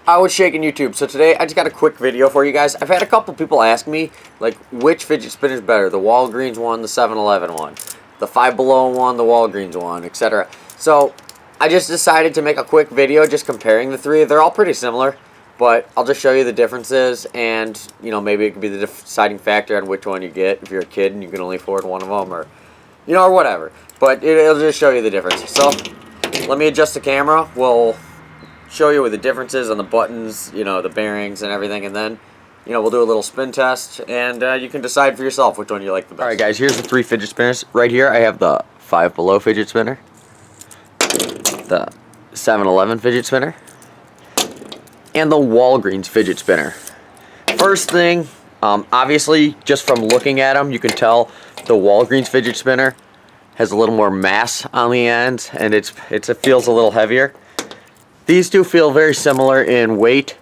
I was shaking YouTube, so today I just got a quick video for you guys. I've had a couple people ask me, like, which fidget spinner is better, the Walgreens one, the 7-Eleven one, the Five Below one, the Walgreens one, etc. So I just decided to make a quick video just comparing the three. They're all pretty similar, but I'll just show you the differences, and, you know, maybe it could be the deciding factor on which one you get if you're a kid and you can only afford one of them, or, you know, or whatever. But it'll just show you the difference. So let me adjust the camera. We'll show you what the differences on the buttons, you know, the bearings and everything, and then, you know, we'll do a little spin test, and you can decide for yourself which one you like the best. Alright guys, here's the three fidget spinners. Right here I have the Five Below fidget spinner, the 7-Eleven fidget spinner, and the Walgreens fidget spinner. First thing, obviously, just from looking at them, you can tell the Walgreens fidget spinner has a little more mass on the end, and it feels a little heavier. These two feel very similar in weight.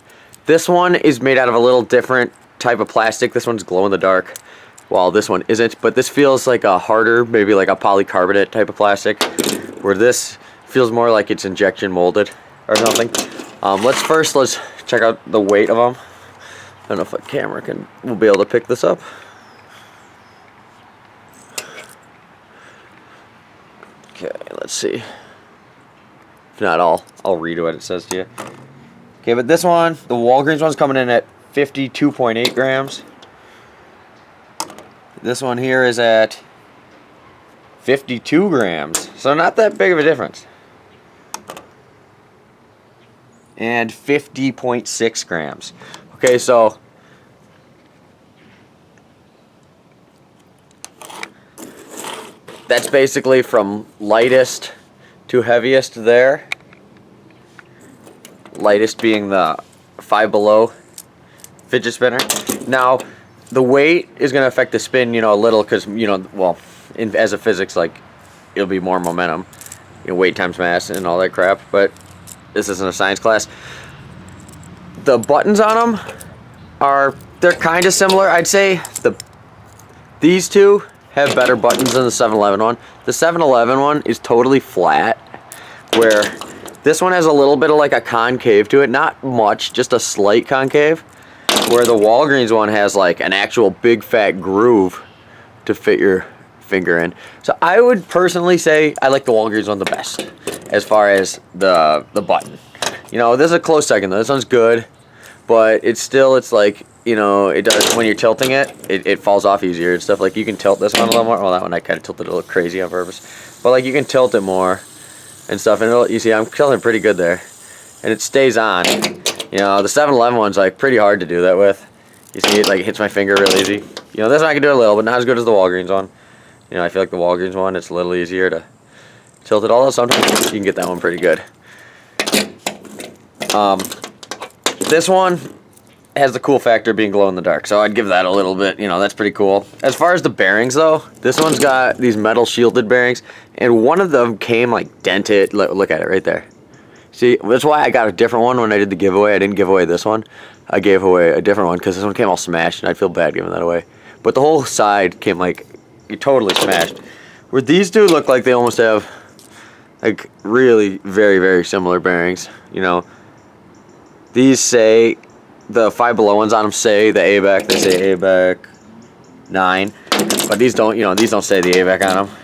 This one is made out of a little different type of plastic. This one's glow in the dark, while this one isn't. But this feels like a harder, maybe like a polycarbonate type of plastic, where this feels more like it's injection molded or something. Let's check out the weight of them. I don't know if a camera will be able to pick this up. Okay, let's see. If not, I'll read what it says to you. Okay, but this one, the Walgreens one's coming in at 52.8 grams. This one here is at 52 grams. So not that big of a difference. And 50.6 grams. Okay, so that's basically from lightest to heaviest there. Lightest being the Five Below fidget spinner. Now, the weight is going to affect the spin, you know, a little, because, you know, well, as a physics, like, it'll be more momentum, you know, weight times mass and all that crap. But this isn't a science class. The buttons on them they're kind of similar. I'd say these two have better buttons than the 7-Eleven one. The 7-Eleven one is totally flat, where this one has a little bit of like a concave to it. Not much, just a slight concave, where the Walgreens one has like an actual big fat groove to fit your finger in. So I would personally say I like the Walgreens one the best as far as the button. You know, this is a close second though. This one's good, but it's like, you know, it does, when you're tilting it falls off easier and stuff. Like, you can tilt this one a little more. Well, that one I kind of tilted a little crazy on purpose. But, like, you can tilt it more and stuff. And you see, I'm tilting pretty good there. And it stays on. You know, the 7-Eleven one's, like, pretty hard to do that with. You see, it, like, hits my finger real easy. You know, this one I can do a little, but not as good as the Walgreens one. You know, I feel like the Walgreens one, it's a little easier to tilt it. Although sometimes you can get that one pretty good. This one has the cool factor being glow in the dark, so I'd give that a little bit, you know, that's pretty cool. As far as the bearings though, this one's got these metal shielded bearings, and one of them came like dented. Look at it right there. See, that's why I got a different one when I did the giveaway. I didn't give away this one. I gave away a different one because this one came all smashed, and I'd feel bad giving that away. But the whole side came like totally smashed. Where these two look like they almost have like really very, very similar bearings. You know, these say, the Five Below ones on them say the ABAC, they say ABAC 9, but these don't, you know, these don't say the ABAC on them,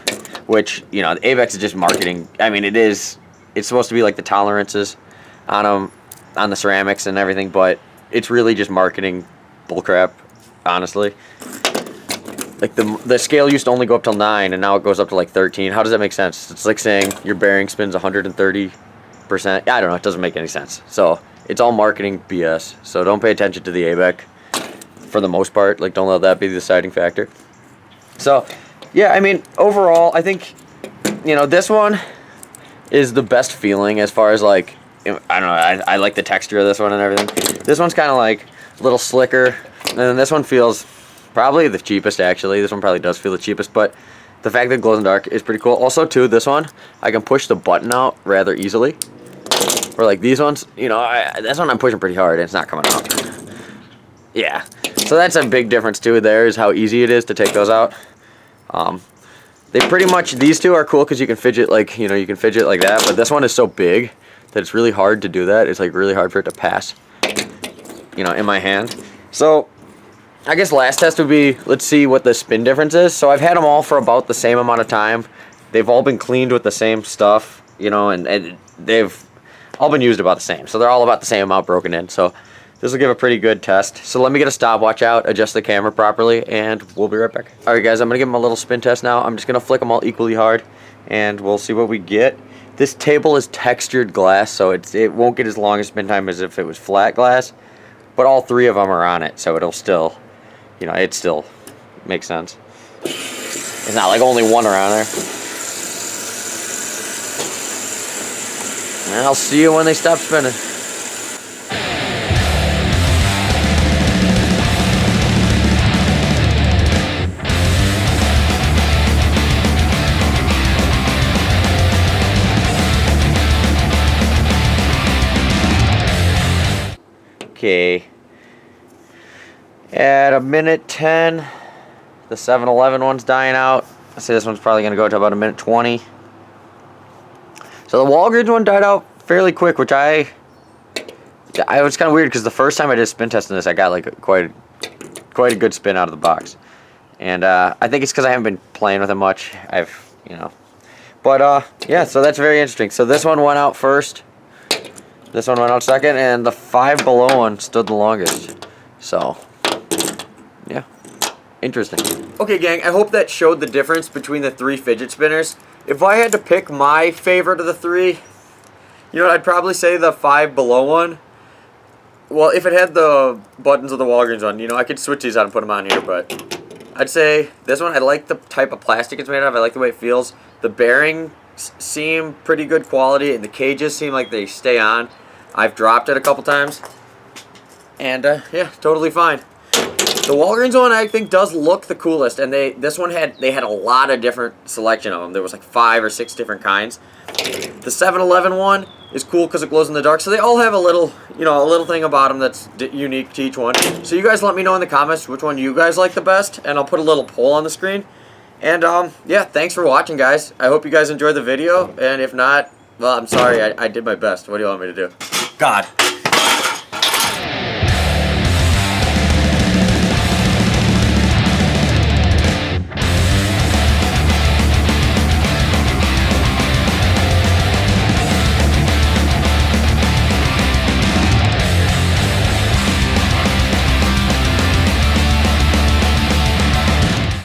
which, you know, the ABAC is just marketing. I mean, it's supposed to be like the tolerances on them, on the ceramics and everything, but it's really just marketing bullcrap, honestly. Like, the scale used to only go up till 9, and now it goes up to like 13. How does that make sense? It's like saying your bearing spins 130%. I don't know, it doesn't make any sense. So it's all marketing BS, so don't pay attention to the ABAC for the most part. Like, don't let that be the deciding factor. So, yeah, I mean, overall, I think, you know, this one is the best feeling as far as, like, I don't know, I like the texture of this one and everything. This one's kind of, like, a little slicker, and then this one feels probably the cheapest, actually. This one probably does feel the cheapest, but the fact that it glows in the dark is pretty cool. Also, too, this one, I can push the button out rather easily. Or like these ones, you know, this one I'm pushing pretty hard and it's not coming out. Yeah, so that's a big difference too. There is how easy it is to take those out. They pretty much, these two are cool because you can fidget like, you know, you can fidget like that. But this one is so big that it's really hard to do that. It's like really hard for it to pass you know, in my hand. So I guess last test would be, let's see what the spin difference is. So I've had them all for about the same amount of time. They've all been cleaned with the same stuff, you know, and they've all been used about the same. So they're all about the same amount broken in. So this will give a pretty good test. So let me get a stopwatch out, adjust the camera properly, and we'll be right back. All right, guys, I'm going to give them a little spin test now. I'm just going to flick them all equally hard, and we'll see what we get. This table is textured glass, so it won't get as long a spin time as if it was flat glass, but all three of them are on it, so it'll still, you know, it still makes sense. It's not like only one around there. And I'll see you when they stop spinning. Okay, at a minute 10, the 7-Eleven one's dying out. I say this one's probably going to go to about a minute 20. So the Walgreens one died out fairly quick, which I was kind of weird because the first time I did spin testing this, I got like quite a good spin out of the box. And I think it's because I haven't been playing with it much. Yeah, so that's very interesting. So this one went out first. This one went out second, and the Five Below one stood the longest. So, yeah, interesting. Okay, gang, I hope that showed the difference between the three fidget spinners. If I had to pick my favorite of the three, you know, I'd probably say the Five Below one. Well, if it had the buttons of the Walgreens one, you know, I could switch these out and put them on here, but I'd say this one, I like the type of plastic it's made of. I like the way it feels. The bearings seem pretty good quality, and the cages seem like they stay on. I've dropped it a couple times, and yeah, totally fine. The Walgreens one I think does look the coolest, and they had a lot of different selection of them. There was like 5 or 6 different kinds. The 7-Eleven one is cool because it glows in the dark, so they all have a little, you know, a little thing about them that's unique to each one. So you guys let me know in the comments which one you guys like the best, and I'll put a little poll on the screen. And yeah, thanks for watching, guys. I hope you guys enjoyed the video, and if not, well, I'm sorry, I did my best. What do you want me to do? God.